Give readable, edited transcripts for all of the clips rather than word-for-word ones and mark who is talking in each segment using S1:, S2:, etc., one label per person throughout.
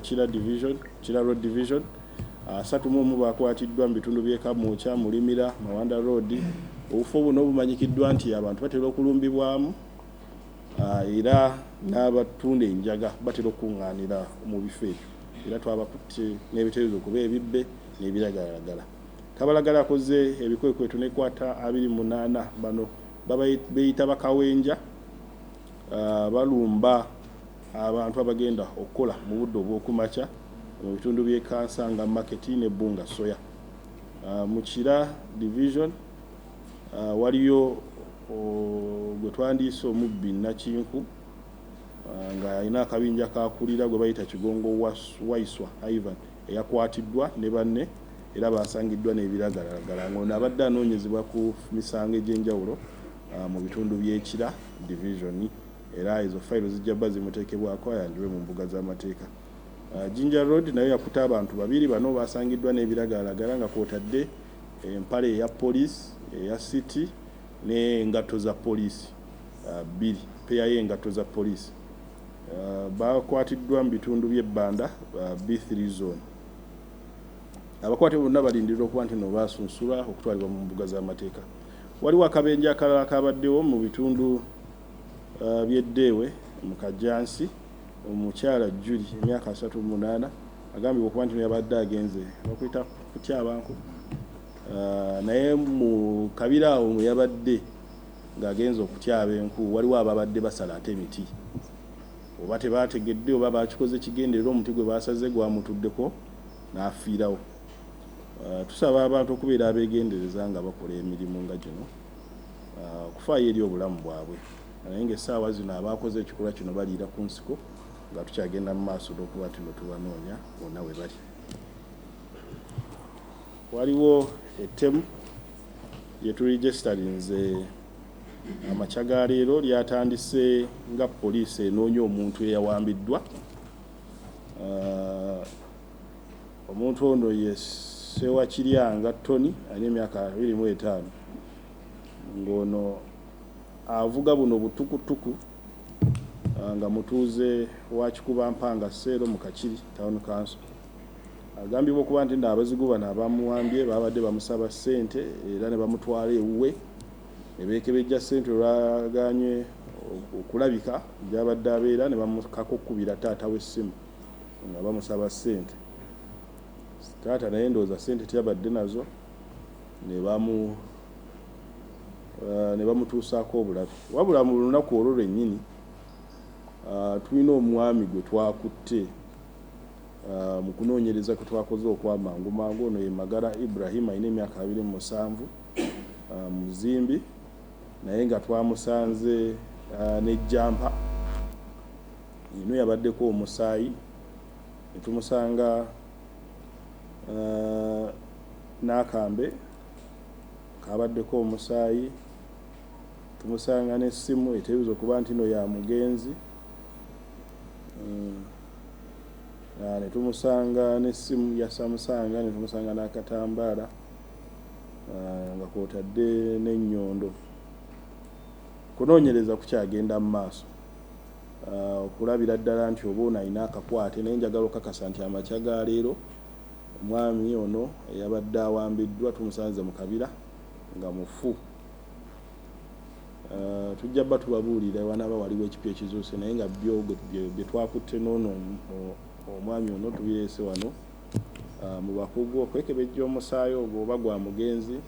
S1: Kira Road Division 31 bakwatiddwa mu bitundu by'e Kamwokya, Mulimira, Mawanda Road. Obufo buno bumanyikiddwa nti abantu batera okulumbibwamu era n'abatunda enjaga batera okuŋŋaanira mu bifo ebyo. Era twabakutte n'ebiteerezo okuba ebibbe n'ebiragalalagala. Kabalagala akoze ebikwekweto n'ekwata 28 bano beeyita bakawenja balumba abantu abagenda okukola mu budde obw'okumakya mu bitundu by'e Kansanga Market ne Bunga Soya. Mu Kira Division waliyo gwe twandiise omubbi Nakinku nga alina akabinja kakulira gwe bayita Kigongo Waiswa Ivan eyakwatiddwa ne banne era basangiddwa n'ebiragalalagala. Ono abadde anoonyezebwa ku misango egy'enjawulo mu bitundu by'Ekira Division era ezo fayiro zijja bba zimuteekebwako ayanjibwe mu mbuga z'amateeka. Jinja Road nayo yakuta abantu babiri bano basangiddwa n'ebiragalalagala nga kwotadde empale eya poliisi eya city n'engatto za poliisi bbiri peya y'engatto za poliisi. Bakwatiddwa mu bitundu by'ebbanda B3 zone. Abakwate bonna balindirira okuba nti no baasunsulwa okutwalibwa mu mbuga z'amateeka. Waliwo akabenje akalala kabaddewo mu bitundu by'Eddeewe mu Kajansi. Omukyala Julie emyaka 38 agambibwa okuba nti yabadde agenze bakuyita kutyabanku naye mu kabira awo mwe yabadde ng'agenza okutyaba enku waliwo ababadde basala ate emiti oba tebategedde oba bakikoze kigenderera omuti gwe basaze gwamutuddeko n'afiirawo. Tusaba abantu okubeera abeegendereza nga bakola emirimu nga gino okufaayo eri obulamu bwabwe naye ng'essaawa zino abaakoze ekikolwa kino baliira ku nsiko nga tukyagenda mu maaso n'okuba nti tubanoonya bonna we bali. Waliwo ettemu lye tuligisterinze amakya ga leero lyatandise nga poliisi enoonya omuntu eyawambiddwa. Omuntu ono ye Ssewakiryanga Tony alina emyaka 25 ng'ono avuga buno butukutuku nga mutuuze wa Kikubampanga Seero mu Kakiri Town Council. Agambibwa okuba nti abazigu bano abamuwambye babadde bamusaba ssente era ne bamutwala ewuwe ne beekebejja ssente olwaganye okulabika gy'abadde abeera ne bamukako okkubira taata w'essimu nga bamusaba ssente. Taata naye ndowooza ssente tyabadde nazo ne bamutuusaako obulabe. Wabula mu lunaku olwo lwennyini tulina omwami gwe twakutte mu kunoonyereza kwe twakoze okwamangu mangu. Ono ye Magala Ibrahim alina emyaka 27 muzimbi naye nga twamusanze n'ejjampa eno yabaddeko omusaayi ne tumusanga n'akambe kabaddeko omusaayi, tumusanga n'essimu eteebuza okuba nti no ya mugenzi ne tumusanga n'essimu ya Samsung ne tumusanga n'akatambaala nga kwotadde n'ennyondo. Kunoonyereza kukyagenda mu maaso okulabira ddala nti oba ono alina akakwate naye njagala okakasa nti amakya ga leero omwami ono eyabadde awambiddwa tumusanze mu kabira nga mufu. Tujja bba tubabuulira wanaaba waliwo ekipya ekizuuse naye nga bye twakutte n'ono omwami ono tubireese wano mu bakugu okwekebejja omusaayi ogwo oba gwa mugenzi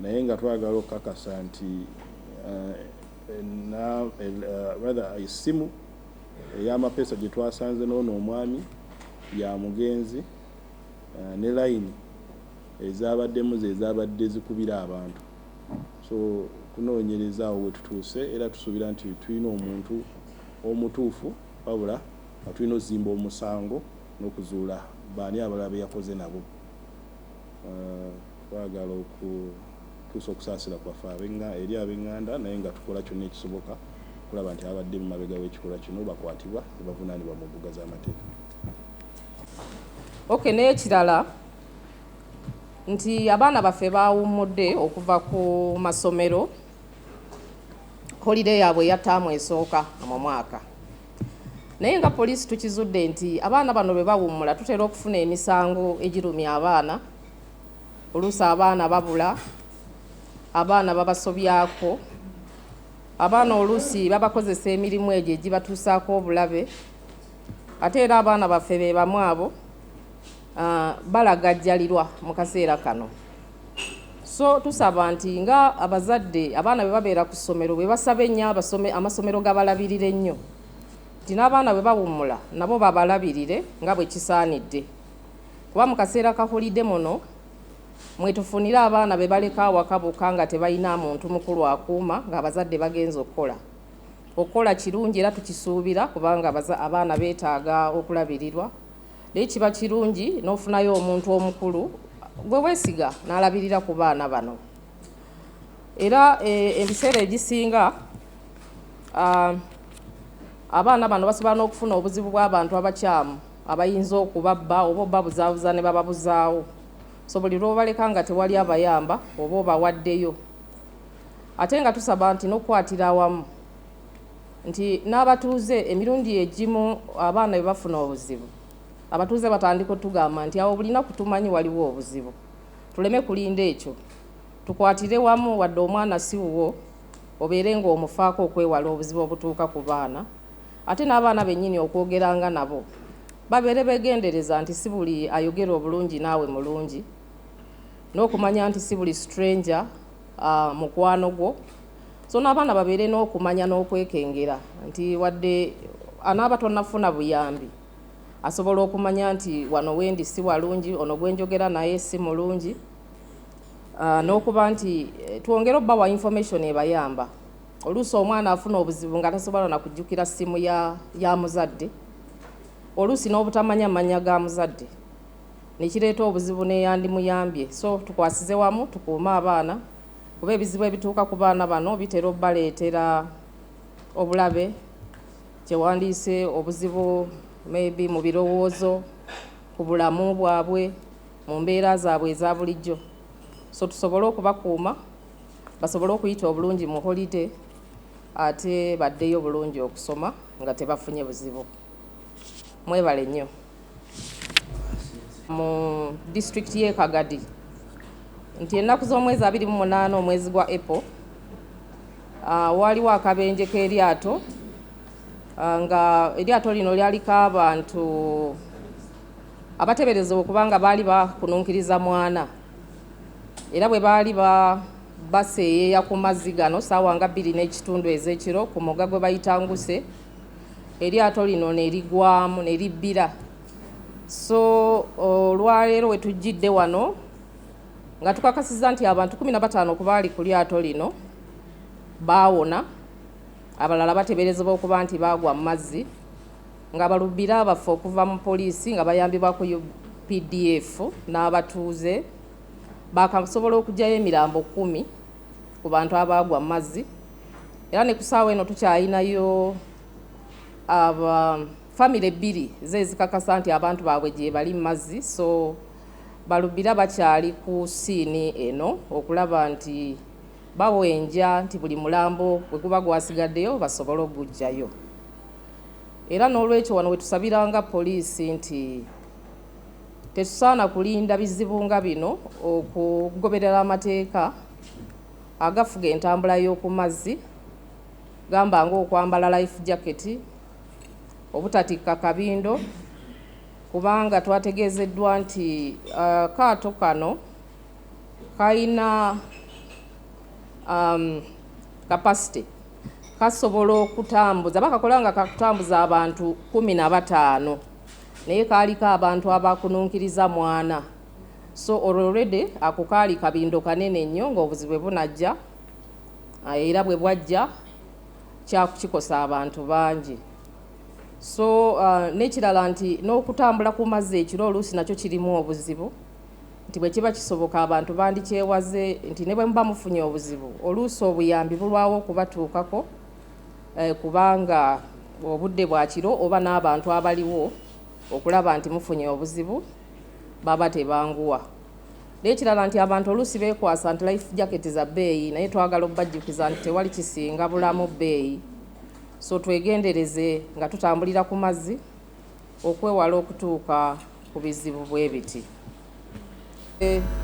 S1: naye nga twagala okukakasa nti essimu ey'amapeesa gye twasanze n'ono omwami ya mugenzi ne layini ezabaddemu ezabadde zikubira abantu. So kunoonyereza awo we tutuuse era tusuubira nti tulina omuntu omutuufu wabula nga tulina ozimba omusango n'okuzuula baani abalala be yakoze nabo. Twagala okutuusa okusaasira kwaffe eri ab'eŋŋanda naye nga tukola kyonna ekisoboka okulaba nti abadde mu mabega w'ekikolwa kino bakwatibwa ne bavunaanibwa mu mbuga z'amateeka.
S2: Okay, n'ekirala nti abaana baffe baawummudde okuva ku masomero holiday yaabwe ya ttaamu esooka mu mwaka. naye nga poliisi tukizudde nti abaana bano bwe bawummula tutera okufuna emisango egirumya abaana. Oluusi abaana babula, abaana babasobyako, abaana oluusi babakozesa emirimu egyo egibatuusaako obulabe, ate era abaana baffe be bamu abo balagajjalirwa mu kaseera kano. So tusaba nti nga abazadde abaana bwe babeera ku ssomero bwe basaba ennyo amasomero gabalabirira ennyo nti n'abaana bwe bawummula nabo babalabirire nga bwe kisaanidde, kuba mu kaseera ka holide muno mwetufunire abaana be baleka awaka bokka nga tebalina muntu mukulu akuuma ng'abazadde bagenza okukola kirungi era tukisuubira kubanga abaana beetaaga okulabirirwa. Naye kiba kirungi n'ofunayo omuntu omukulu gwe weesiga n'alabirira ku baana bano. Era ebiseera ebisinga abaana bano basobola n'okufuna obuzibu bw'abantu abakyamu abayinza okubabba oba obbabuzaabuza ne bababuzaawo. So buli lw'obaleka nga tewali abayamba oba obawaddeyo. Ate nga tusaba nti n'okukwatira awamu nti n'abatuuze emirundi egimu abaana bwe bafuna obuzibu, abatuuze batandika otugamba nti awo bulina kutumanyi waliwo obuzibu. Tuleme kulinda ekyo, tukwatire wamu wadde omwana si wuwo obeere ng'omufaako okwewala obuzibu obutuuka ku baana. Ate n'abaana bennyini okwogeranga nabo babeere beegendereza nti si buli ayogera obulungi naawe mulungi, n'okumanya nti si buli stranger mukwano gwo. So n'abaana babeere n'okumanya n'okwekengera nti wadde anaaba tonnafuna buyambi asobola okumanya nti wano wendi si walungi, ono gwenjogera naye si mulungi, n'okuba nti twongere obbawa information ebayamba. Oluusi omwana afuna obuzibu nga tasobola na kujjukira ssimu ya muzadde, oluusi n'obutamanya manya ga muzadde nekireeta obuzibu neyandimuyambye. So tukwasize wamu tukuume abaana kuba ebizibu ebituuka ku baana bano bitera obbaleetera obulabe, kyewandiise obuzibu maybe mu birowoozo, ku bulamu bwabwe, mu mbeera zaabwe eza bulijjo. So tusobole okubakuuma basobole okuyita obulungi mu holide ate baddeyo bulungi okusoma nga tebafunye buzibu. Mwebale nnyo. Mu district y'e Kagadi nti ennaku z'omwezi 28 omwezi gwa April waliwo akabenje k'eryato nga eryato lino lyaliko abantu abatebereza okubanga baali bakununkiriza mwana, era bwe baali baseeyeeya ku mazzi gano ssaawa nga 2:30 ez'ekiro ku mugga gwe bayita Nguse, eryato lino ne ligwamu ne libbira. So olwaleero we tujjidde wano nga tukakasiza nti abantu 15 ku baali ku lyato lino baawona, abalala bateberezebwa okuba nti baagwa mu mazzi, nga balubbira abaffe okuva mu poliisi nga bayambibwa ku UPDF n'abatuuze bakasobola okuggyayo emirambo 10 ku bantu abaagwa mu mazzi. Era ne ku ssaawa eno tukyayinayo famire 2 zezikakasa nti abantu baabwe gye bali mu mazzi. So balubbira bakyali ku siini eno okulaba nti bawenja nti buli mulambo bwe guba gwasigaddeyo basobole okuggyayo. Era n'olwekyo wano we tusabiranga poliisi nti tetusaana kulinda bizibu nga bino okugoberera amateeka agafuga entambula y'oku mazzi, gamba ng'okwambala life jacket, obutatikka kabindo, kubanga twategeezeddwa nti kaato kano kayina capacity kasobola okutambuza, bakakola nga kakutambuza abantu 15 naye kaaliko abantu abakununkiriza mwana. So already ako kaali kabindo kanene nnyo ng'obuzibu bunajja, era bwe bwajja kyakikosa abantu bangi. So n'ekirala nti n'okutambula ku mazzi ekiro oluusi nakyo kirimu obuzibu, nti bwe kiba kisoboka abantu bandikyewaze nti ne bwe muba mufunye obuzibu oluusi obuyambi bulwawo okubatuukako kubanga obudde bwa kiro oba n'abantu abaliwo okulaba nti mufunye obuzibu baba tebanguwa. N'ekirala nti abantu oluusi beekwasa nti life jacket za bbeeyi, naye twagala obbajjukiza nti tewali kisinga bulamu bbeeyi. so twegendereze nga tutambulira ku mazzi okwewala okutuuka ku bizibu bwe biti.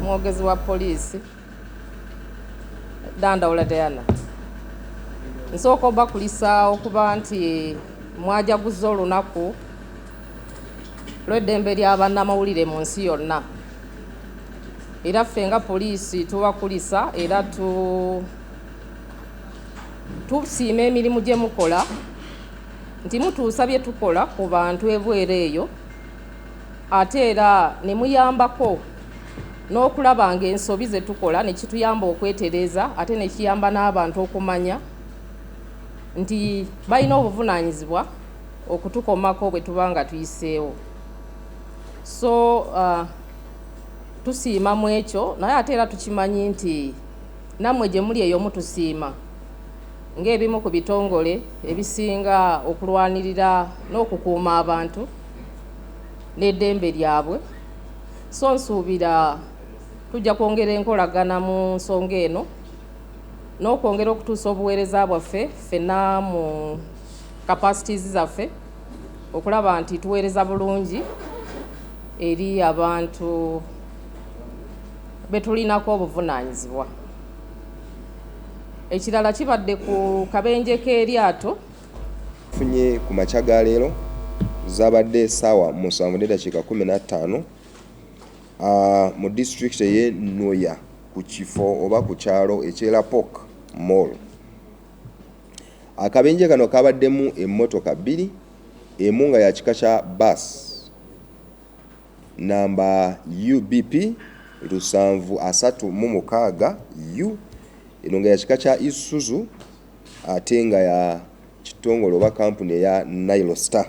S2: Mwogezi wa poliisi Dandawula Diana, nsooka obakulisa okuba nti mwajaguza olunaku lw'eddembe ly'abannamawulire mu nsi yonna, era ffe nga poliisi tubakulisa era tusiima emirimu gye mukola nti mutuusa bye tukola ku bantu ebweru eyo, ate era ne muyambako n'okulaba ng'ensobi ze tukola ne kituyamba okwetereza, ate ne kiyamba n'abantu okumanya nti balina obuvunaanyizibwa okutukomako bwe tuba nga tuyiseewo. So tusiima mu ekyo, naye ate era tukimanyi nti nammwe gye muli eyo mutusiima ng'ebimu ku bitongole ebisinga okulwanirira n'okukuuma abantu n'eddembe lyabwe. So nsuubira tujja kwongera enkolagana mu nsonga eno n'okwongera okutuusa obuweereza bwaffe ffenna mu capacities zaffe okulaba nti tuweereza bulungi eri abantu betulinako obuvunaanyizibwa. Ekirala kibadde ku kabenje k'eryato.
S3: Funye ku makya ga leero zabadde essaawa 7:15 mu district ye Nnoya ku kifo oba ku kyalo eky'Elapok Mall. Akabenje kano kabaddemu emmotoka 2, emu nga ya kika kya bus namba UBP 736 U, eno nga ya kika kya Isuzu ate nga ya kitongole oba kampuni eya Nailostar.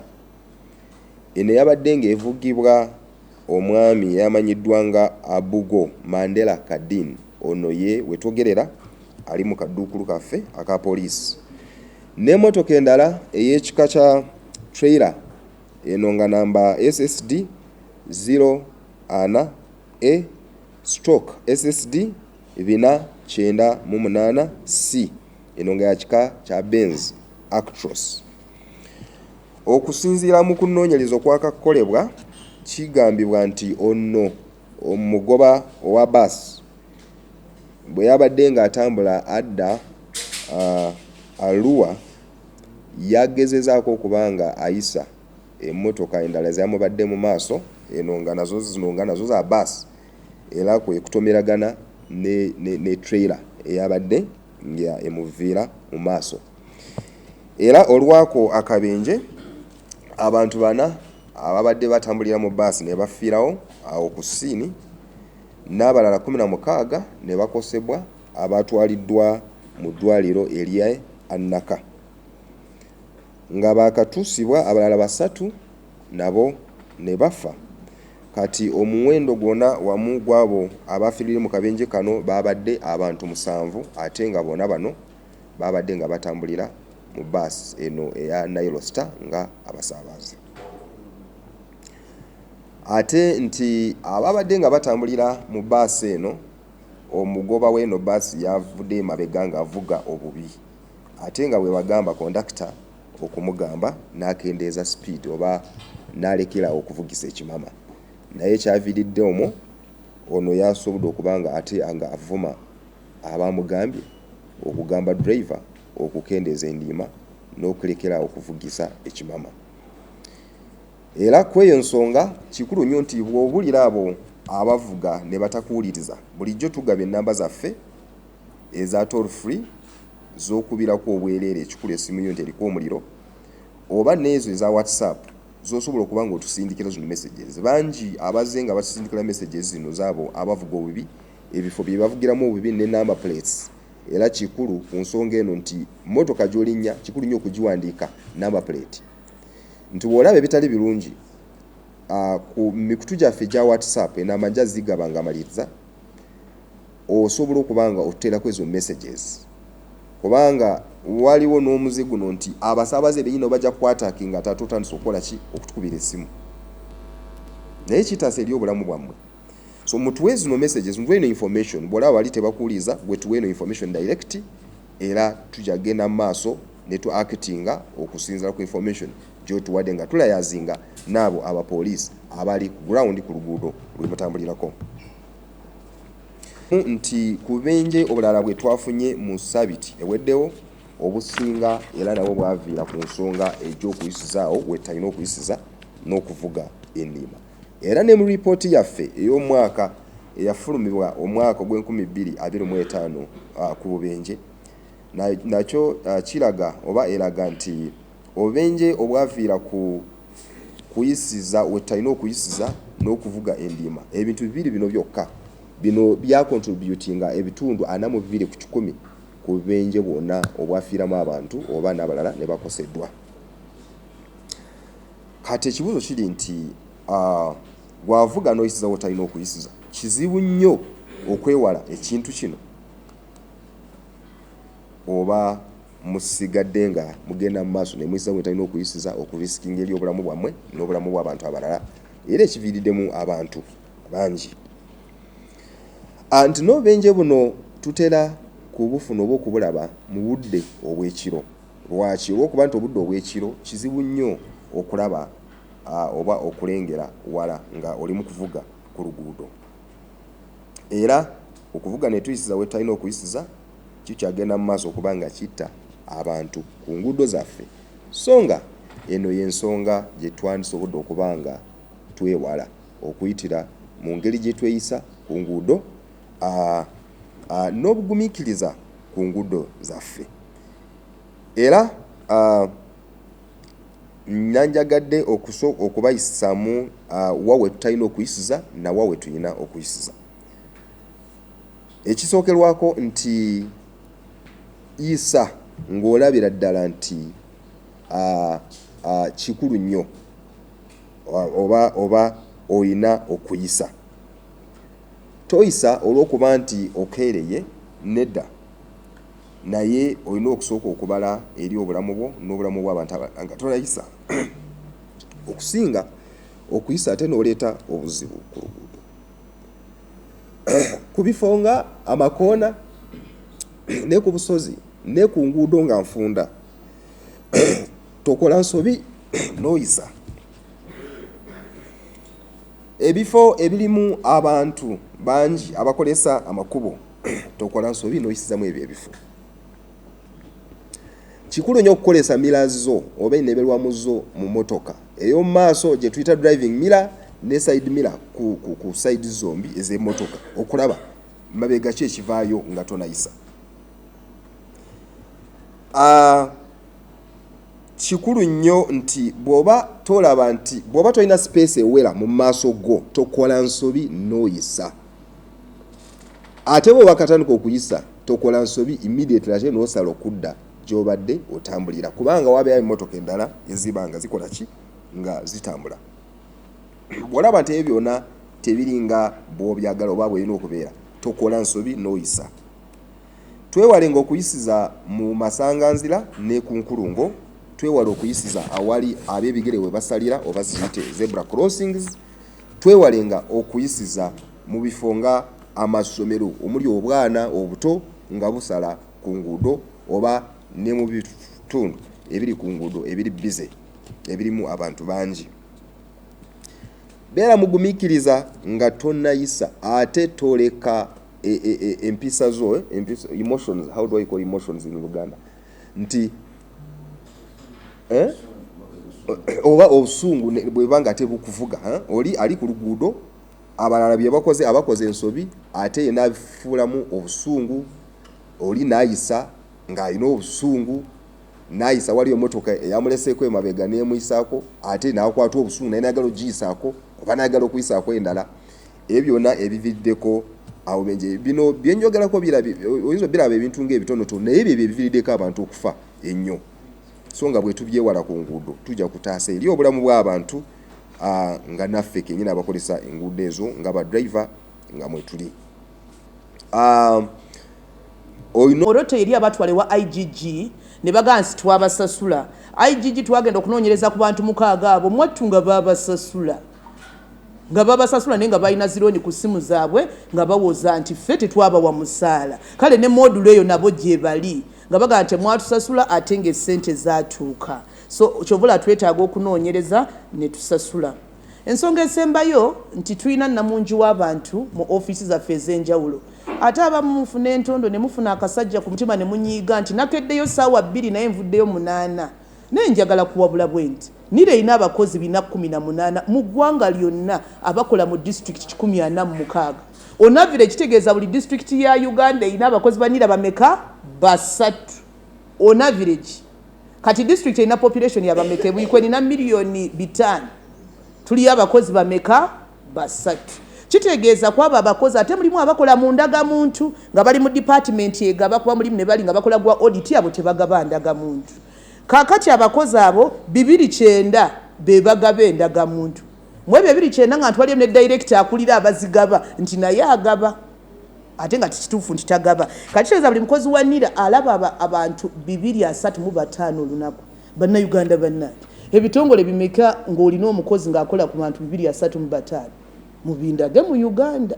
S3: Eno yabadde ng'evugibwa omwami yamanyiddwa nga Abugo Mandela Kadin, ono ye wetwogerera ali mu kaduukulu kaffe aka poliisi. N'emmotoka endala ey'ekika kya trailer eno nga namba SSD 04A SSD 498 C, eno nga ya kika kya Benz Actros. Okusinziira mu kunoonyereza okwakakolebwa kigambibwa nti ono omugoba owa bus bwe yabadde ng'atambula adda Arua yagezezaako okubanga ayisa emmotoka endala z'amubadde mu maaso, eno nga nazo za bus, era kwe kutomeragana ne trailer eyabadde nga emuviira mu maaso. Era olwako akabenje abantu 4 ababadde batambulira mu bus ne bafiirawo awo ku ssiini, n'abalala 16 ne bakosebwa abatwaliddwa mu ddwaliro erya Annaka, nga bakatuusibwa abalala 3 nabo ne bafa. Kati omuwendo gwonna wamu gwabo abafiirire mu kabenje kano babadde abantu 7, ate nga bona bano babadde nga batambulira mu bus eno eya Nailostar nga abasaabaze. Ate nti ababadde nga batambulira mu bus eno, omugoba w'eno bus yavudde emabega ng'avuga obubi, ate nga bwe bagamba kondakita okumugamba n'akendeeza speed oba n'alekera okuvugisa ekimama, naye kyaviiridde omwo ono yasobodde okubanga ate nga avuma abamugambye okugamba driver okukendeeza endiima n'okulekera okuvugisa ekimama. Era kweyo ensonga kikulu nnyo nti bw'obulira abo abavuga ne batakuwuliriza, bulijjo tugaba ennamba zaffe eza toll free z'okubirako obwereere ekikulu essimu yo nti eriko omuliro, oba n'ezo eza WhatsApp z'osobola okuba ng'otusindikira zino messages. Bangi abazze nga batusindikira messages zino z'abo abavuga obubi, ebifo bye bavugiramu obubi ne number plates. Era kikulu ku nsonga eno nti mmotoka gy'olinnya kikulu nnyo okugiwandiika number plate, nti bw'olaba ebitali birungi ku mikutu gyaffe gya WhatsApp enamajja zigaba nga maliriza, osobola okuba nga otuteerako ezo messages, kubanga waliwo n'omuze guno nti abasaabaze benyini bajja kukwataki nga tatotandisa okukola ki, okutukubira essimu, naye kitaasa eri obulamu bwammwe. So mutuwe zino messages, mutuwe ino information, bw'olaba bali tebakuwuliza gwe tuwe ino information direct, era tujja genda mu maaso ne tu actinga okusinzira ku information gy'otuwadde nga tulayazinga n'abo abapoliisi abali ku ground ku luguudo lwe mutambulirako. Nti ku bubenje obulala bwe twafunye mu sabiti eweddewo obusinga era nabwo bwaviira ku nsonga egy'okuyisizaawo wetalina okuyisiza n'okuvuga ennima. Era ne mu ripooti yaffe ey'omwaka eyafulumibwa omwaka ogw'2025 ku bubenje nakyo kiraga oba eraga nti obubenje obwaviira ku kuyisiza wetalina okuyisiza n'okuvuga endima, ebintu bibiri bino byokka bino byakontributinga ebitundu 42 ku 100 ku bubenje bwonna obwafiiramu abantu oba n'abalala ne bakoseddwa. Kati ekibuuzo kiri nti bwavuga n'oyisiza wetalina okuyisiza, kizibu nnyo okwewala ekintu kino oba musigadde nga mugenda mu maaso ne muyisiza wetalina okuyisiza okurisikinga eri obulamu bwammwe n'obulamu bw'abantu abalala era ekiviiriddemu abantu bangi. Anti n'obubenje buno tutera kubufuna oba okubulaba mu budde obw'ekiro. Lwaki? Olw'okuba nti obudde obw'ekiro kizibu nnyo okulaba oba okulengera wala nga oli mu kuvuga ku luguudo. Era okuvuga ne tuyisiza wetalina okuyisiza kikyagenda mu maaso okuba nga kitta abantu ku nguudo zaffe. So nga eno y'ensonga gye twandisobodde okuba nga twewala okuyitira mu ngeri gye tweyisa ku nguudo n'obugumiikiriza ku nguudo zaffe. Era nanjagadde okubayisaamu wawe tutalina okuyisiza na wawe tulina okuyisiza. Ekisookerwako nti yisa ng'olabira ddala nti kikulu nnyo oba oyina okuyisa. Toyisa olw'okuba nti okeereye nedda, naye olina okusooka okubala eri obulamu bwo n'obulamu bw'abantu nga tolayisa. Okusinga okuyisa ate n'oleeta obuzibu ku luguudo. Ku bifo nga amakoona ne ku busozi ne ku nguudo nga nfunda tokola nsobi n'oyisa. Ebifo ebirimu abantu bangi abakolesa amakubo tokola nsobi n'oyisizamu ebyo ebifo. Kikulu nnyo okukolesa mirrors zo oba enneberwamu zo mu motoka ey'omu maaso gye tuyita driving mirror ne side mirror ku side zombi ez'emmotoka okulaba mabega ki ekivaayo nga tonayisa. Kikulu nnyo nti bw'oba tolaba nti bw'oba tolina space ewera mu maaso go tokola nsobi n'oyisa. Ate bw'oba katandika okuyisa tokola nsobi immediately ate n'osala okudda gy'obadde otambulira kubanga wabeeyo emmotoka endala eziba nga zikola ki nga zitambula. Bw'olaba nti ebyo byonna tebiringa bw'obyagala oba bw'olina okubeera tokola nsobi n'oyisa. Twewalenga okuyisiza mu masanganzira ne ku nkulungo. Twewale okuyisiza awali ab'ebigere we basalira oba ziyite zebra crossings. Twewalenga okuyisiza mu bifo nga amasomero omuli obwana obuto nga busala ku nguudo oba ne mu bitundu ebiri ku nguudo ebiri bize ebirimu abantu bangi. Beera mugumiikiriza nga tonayisa ate toleka empisa zo emotions. How do I call emotions in Uganda? Nti oba obusungu bwebanga tebukuvuga oli ali ku luguudo abalala bye abakoze ensobi ate ye n'abifuulamu obusungu. Oli n'ayisa ng'alina obusungu n'ayisa waliyo emmotoka eyamuleseeko emabega n'emuyisaako ate n'akwata obusungu naye n'ayagala ogiyisaako oba n'ayagala okuyisaako endala. Ebyo byonna ebiviiriddeko awo benje bino byenjogerako oyinza biraba ebintu ng'ebitonotono naye ebyo ebiviiriddeko abantu okufa ennyo. So nga bwe tubyewala ku nguudo tujja kutaasa eri obulamu bw'abantu nga naffe kennyini abakolesa enguudo ezo nga ba driver nga mwe tuli.
S4: Oroto eri abatwale wa IGG ne bagansi twabasasula. IGG twagenda okunoonyereza ku bantu 6 abo mwattu nga babasasula. Nga babasasula naye nga balina zironi ku ssimu zaabwe nga bawoza nti ffe tetwabawa musaala. Kale ne modulo eyo nabo gye bali nga baga nti mwatusasula ate ng'essente zaatuuka. So kyovula twetaaga okunoonyereza ne tusasula. Ensonga esembayo nti tulina namungi w'abantu mu ofiisi zaffe ez'enjawulo. Ate abamu mufuna entondo ne mufuna akasajja ku mutima ne munyiiga nti nakeddeyo ssaawa 2 naye nvuddeyo 8. Naye njagala kuwabula bwe nti NIRA erina abakozi 418 mu ggwanga lyonna abakola mu disitulikiti 146. On average kitegeeza buli disitulikiti ya Uganda erina abakozi ba NIRA bameka? 3. On average. Kati disitulikiti erina population ya bameka ebuyikwe erina miliyoni 5. Tuli abakozi bameka? 3. Kitegeeza kwaba abakozi ate mulimu abakola mu ndagamuntu nga bali mu department egaba kuba mulimu ne bali nga bakola gwa audit abo tebagaba ndagamuntu. Kakati abakozi abo 209 be bagaba endagamuntu. Mwe 209 nga ntwali ne director akulira abazigaba nti naye agaba. Ate nga tikituufu nti tagaba. Kati kitegeeza buli mukozi wa NIRA alaba abantu 235 olunaku. Bannayuganda bannange. Ebitongole bimeka ng'olina omukozi ng'akola ku bantu 235 mu bindage mu Uganda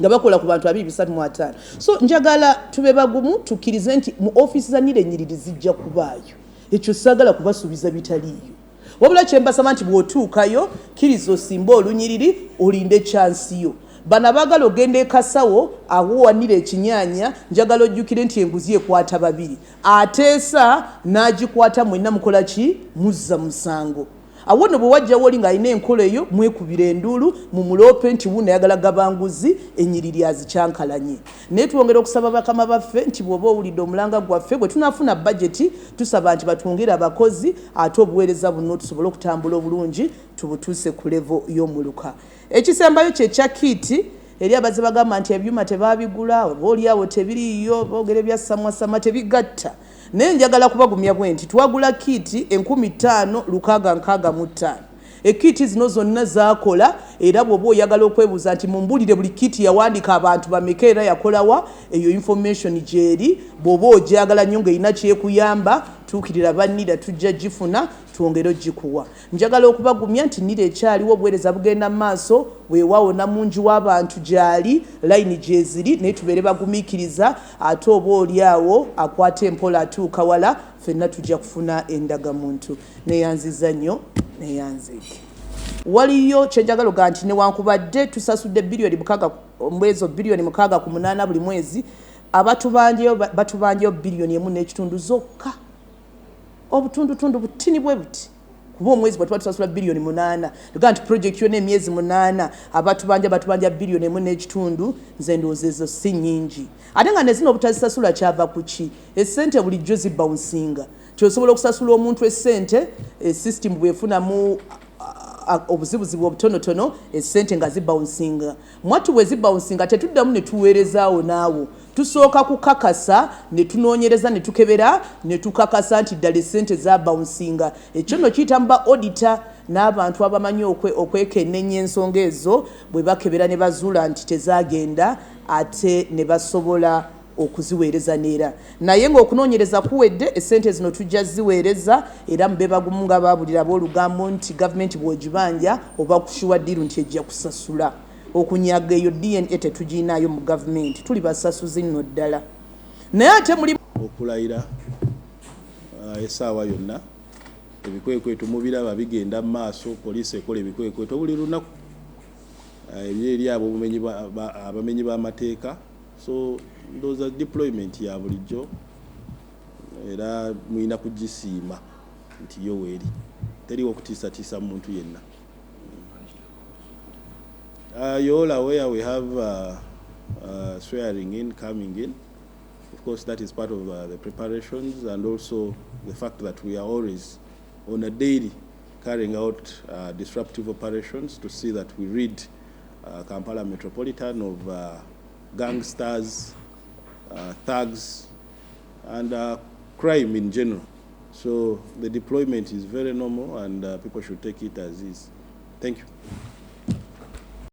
S4: nga bakola ku bantu 235. So njagala tube bagumu tukkirize nti mu ofiisi za NIRA ennyiriri zijja kubaayo. Ekyo sagala kubasuubiza bitaliiyo. Wabula kyembasaba nti bw'otuukayo kkiriza osimba olunyiriri olinde chansiyo. Bana bagala ogenda ekasawo awo wa NIRA ekinyaanya njagala ojjukire nti enguzi ekwata 2. Ateesa n'agikwata mwenna mukola ki? Muzza musango. Awo no bwe wajja woli ng'alina enkola eyo mwekubira enduulu mu muloope nti wuno ayagala gabanguzi ennyiriri azikyankalanye. Naye twongera okusaba bakama baffe nti bw'oba owulidde omulanga gwaffe bwe tunaafuna bajeti tusaba nti batwongere abakozi ate obuweereza buno tusobole okutambula obulungi tubutuuse ku levo y'omuluka. Ekisembayo kye kya kiiti eri abaze bagamba nti ebyuma tebabigula oba oliawo tebiriiyo boogera bya samwasama tebigatta. Naye njagala kubagumya bwe nti twagula kiiti 15,665. Ekiiti zino zonna zaakola era bw'oba oyagala okwebuuza nti mumbulire buli kiiti yawandiika abantu bameka era yakolawa eyo information gyeri. Bw'oba ogyagala nnyo ng'erina kyekuyamba tuukirira ba NIRA tujja gifuna twongere ogikuwa. Njagala okubagumya nti NIRA ekyaliwo obuweereza bugenda mu maaso weewaawo namungi w'abantu gyali layini gyeziri naye tubeere bagumiikiriza ate oba oliawo akwata empola atuuka wala ffenna tujja kufuna endagamuntu. Neeyanziza nnyo neeyanzeeke. Waliyo kyenjagala oga nti newankubadde tusasudde omwezi bilioni 6.8 buli mwezi batubanjeyo bilioni 1.5 zokka. Obutundutundu butini bwe buti kuba omwezi bwe tuba tusasula bilioni 8 tuga nti project yonna emyezi 8 batubanja bilioni 1.5 nze ndowooza ezo si nnyingi ate nga ne zino obutazisasula kyava ku ki essente bulijjo zibawunsinga kyosobola okusasula omuntu essente system bwefunamu obuzibuzibu obutonotono essente nga zibawunsinga mwatu bwe zibawunsinga tetuddamu ne tuweerezaawo naawo tusooka kukakasa ne tunoonyereza ne tukebera ne tukakasa nti ddala essente zabawunsinga ekyo nno kiyita mu ba auditor n'abantu abamanyi okwekennenya ensonga ezo bwe bakebera ne bazuula nti tezagenda ate ne basobola okuziweereza neera naye ng'okunoonyereza kuwedde essente zino tujja ziweereza era mube bagumu nga baabulira b'olugambo nti gavumenti bw'ogibanja oba kushuwa ddiru nti ejja kusasula okunyaga eyo DNA tetugiinaayo mu gavumenti tuli basasuzi nno ddala naye ate muli
S1: okulayira essaawa yonna ebikwekweto mubiraba bigenda mu maaso poliisi ekola ebikwekweto buli lunaku ebyeri abo abamenyi b'amateeka so ndowooza deployment ya bulijjo era mulina kugisiima nti yo weeri teriwo okutiisatiisa muntu yenna. You all aware we have swearing in coming in. Of course, that is part of the preparations and also the fact that we are always on a daily carrying out disruptive operations to see that we rid Kampala Metropolitan of gangsters, thugs, and crime in general. So the deployment is very normal and people should take it as is. Thank you.